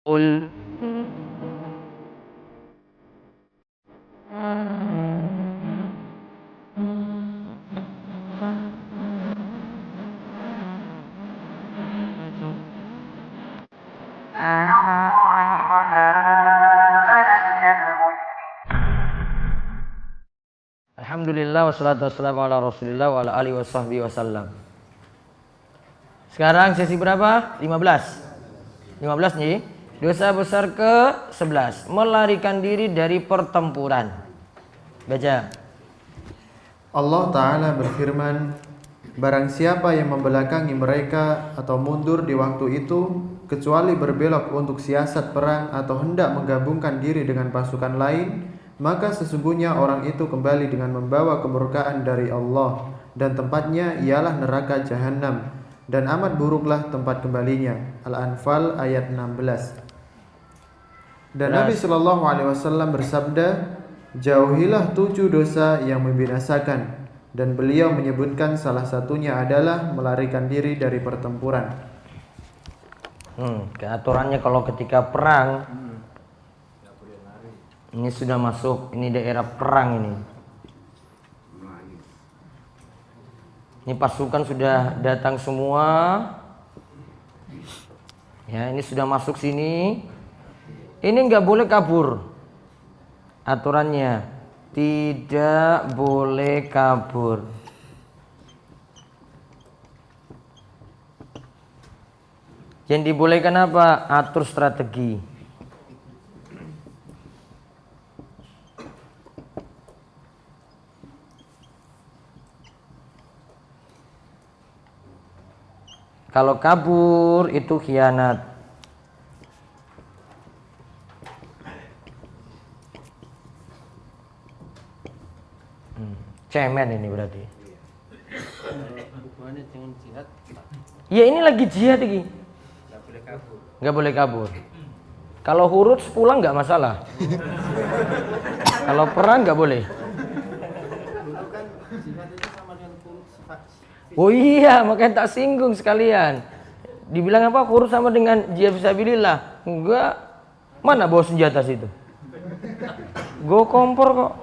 قل Alhamdulillah wassalatu wassalamu ala Rasulillah wa ala alihi washabbihi wasallam. Sekarang sesi berapa? 15 nih. Dosa besar ke-11, melarikan diri dari pertempuran. Baca. Allah Ta'ala berfirman, barang siapa yang membelakangi mereka atau mundur di waktu itu, kecuali berbelok untuk siasat perang atau hendak menggabungkan diri dengan pasukan lain, maka sesungguhnya orang itu kembali dengan membawa kemurkaan dari Allah, dan tempatnya ialah neraka Jahannam, dan amat buruklah tempat kembalinya. Al-Anfal ayat 16. Dan Nabi Shallallahu Alaihi Wasallam bersabda, jauhilah 7 dosa yang membinasakan, dan beliau menyebutkan salah satunya adalah melarikan diri dari pertempuran. Aturannya kalau ketika perang, ini sudah masuk, ini daerah perang ini. Ini pasukan sudah datang semua. Ya, ini sudah masuk sini. Ini nggak boleh kabur. Aturannya tidak boleh kabur. Yang dibolehkan apa? Atur strategi. Kalau kabur itu khianat. Cemen ini berarti. Hubungannya dengan jihad. Ya ini lagi jihad ini. Nggak boleh kabur. Kalau huruf pulang nggak masalah. Kalau perang nggak boleh. Dulu kan jihad itu sama dengan sifat. Oh iya, makanya tak singgung sekalian. Dibilang apa? Huruf sama dengan jihad fisabilillah. Enggak. Mana bawa senjata situ? Go kompor kok.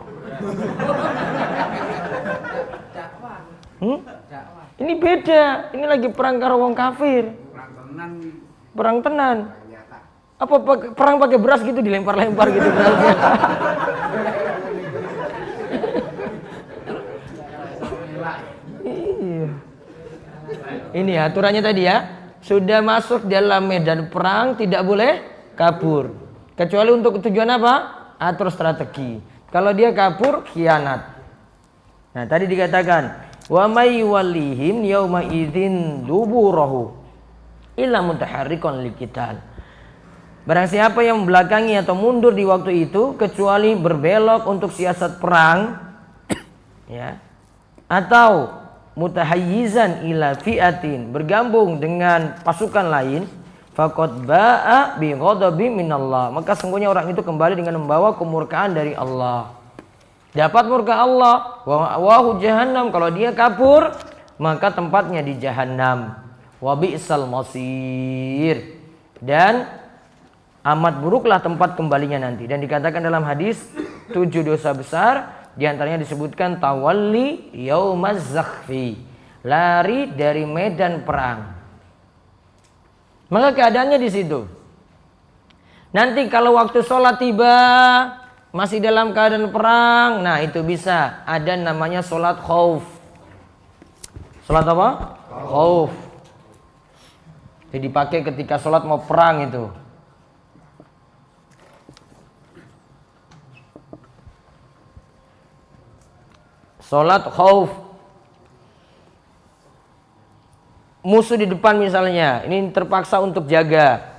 Ini beda. Ini lagi perang karo wong kafir. Perang tenan. Apa perang pakai beras gitu dilempar-lempar gitu berasnya. Iya. Ini aturannya tadi ya. Sudah masuk dalam medan perang tidak boleh kabur. Kecuali untuk tujuan apa? Atur strategi. Kalau dia kabur khianat. Nah, tadi dikatakan wa may walihim yauma idzin duburahu illa mutaharrikon liqital. Barang siapa yang membelakangi atau mundur di waktu itu kecuali berbelok untuk siasat perang ya, atau mutahayyizan ila fi'atin, bergabung dengan pasukan lain, faqad ba'a bi ghadabi minallah, maka sungguhnya orang itu kembali dengan membawa kemurkaan dari Allah. Dapat murka Allah, wahu jahannam, kalau dia kabur maka tempatnya di jahannam. Wa bi'sal masir, dan amat buruklah tempat kembalinya nanti. Dan dikatakan dalam hadis 7 dosa besar, diantaranya disebutkan tawalli yaumaz zakhfi, lari dari medan perang. Maka keadaannya di situ. Nanti kalau waktu sholat tiba masih dalam keadaan perang, nah itu bisa ada namanya sholat khauf. Sholat apa? Khauf. Jadi dipakai ketika sholat mau perang itu. Sholat khauf. Musuh di depan misalnya, ini terpaksa untuk jaga.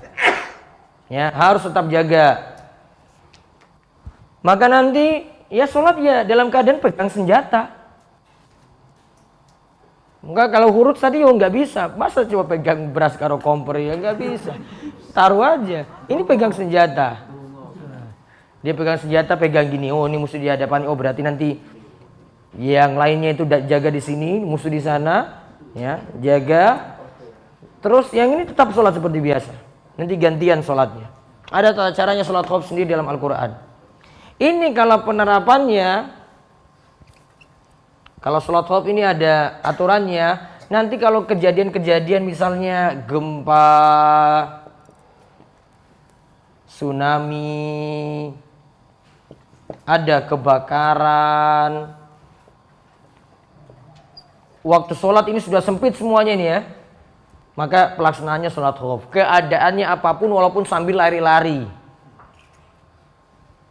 Ya, harus tetap jaga. Maka nanti ya sholat ya dalam keadaan pegang senjata. Enggak, kalau huruf tadi nggak bisa. Masa coba pegang beras karo kompor, ya nggak bisa. Taruh aja. Ini pegang senjata. Dia pegang senjata, pegang gini. Oh, ini musuh di hadapan. Oh, berarti nanti yang lainnya itu jaga di sini, musuh di sana, ya jaga. Terus yang ini tetap sholat seperti biasa. Nanti gantian sholatnya. Ada tata caranya sholat khauf sendiri dalam Al-Quran. Ini kalau penerapannya, kalau sholat khauf ini ada aturannya. Nanti kalau kejadian-kejadian misalnya gempa, tsunami, ada kebakaran, waktu sholat ini sudah sempit semuanya ini ya, maka pelaksanaannya sholat khauf. Keadaannya apapun walaupun sambil lari-lari,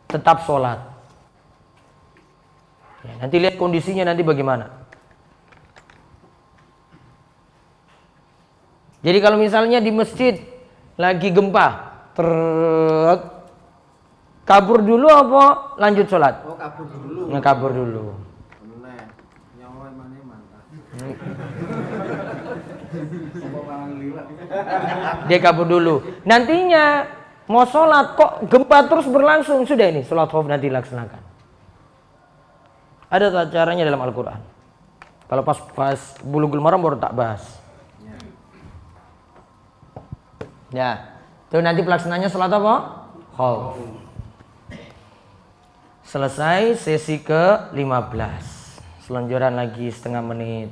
tetap sholat. Ya, nanti lihat kondisinya nanti bagaimana. Jadi kalau misalnya di masjid lagi gempa, kabur dulu apa lanjut sholat? Oh, kabur dulu. Kabur dulu. Bener. Nyawa mana mantap. Dia kabur dulu. Nantinya mau sholat kok gempa terus berlangsung, sudah ini sholat khauf nanti laksanakan. Ada caranya dalam Al-Quran. Kalau pas Bulughul Maram baru tak bahas. Ya, itu nanti pelaksananya sholat apa? Khauf. Selesai sesi ke-15. Selonjoran lagi setengah menit.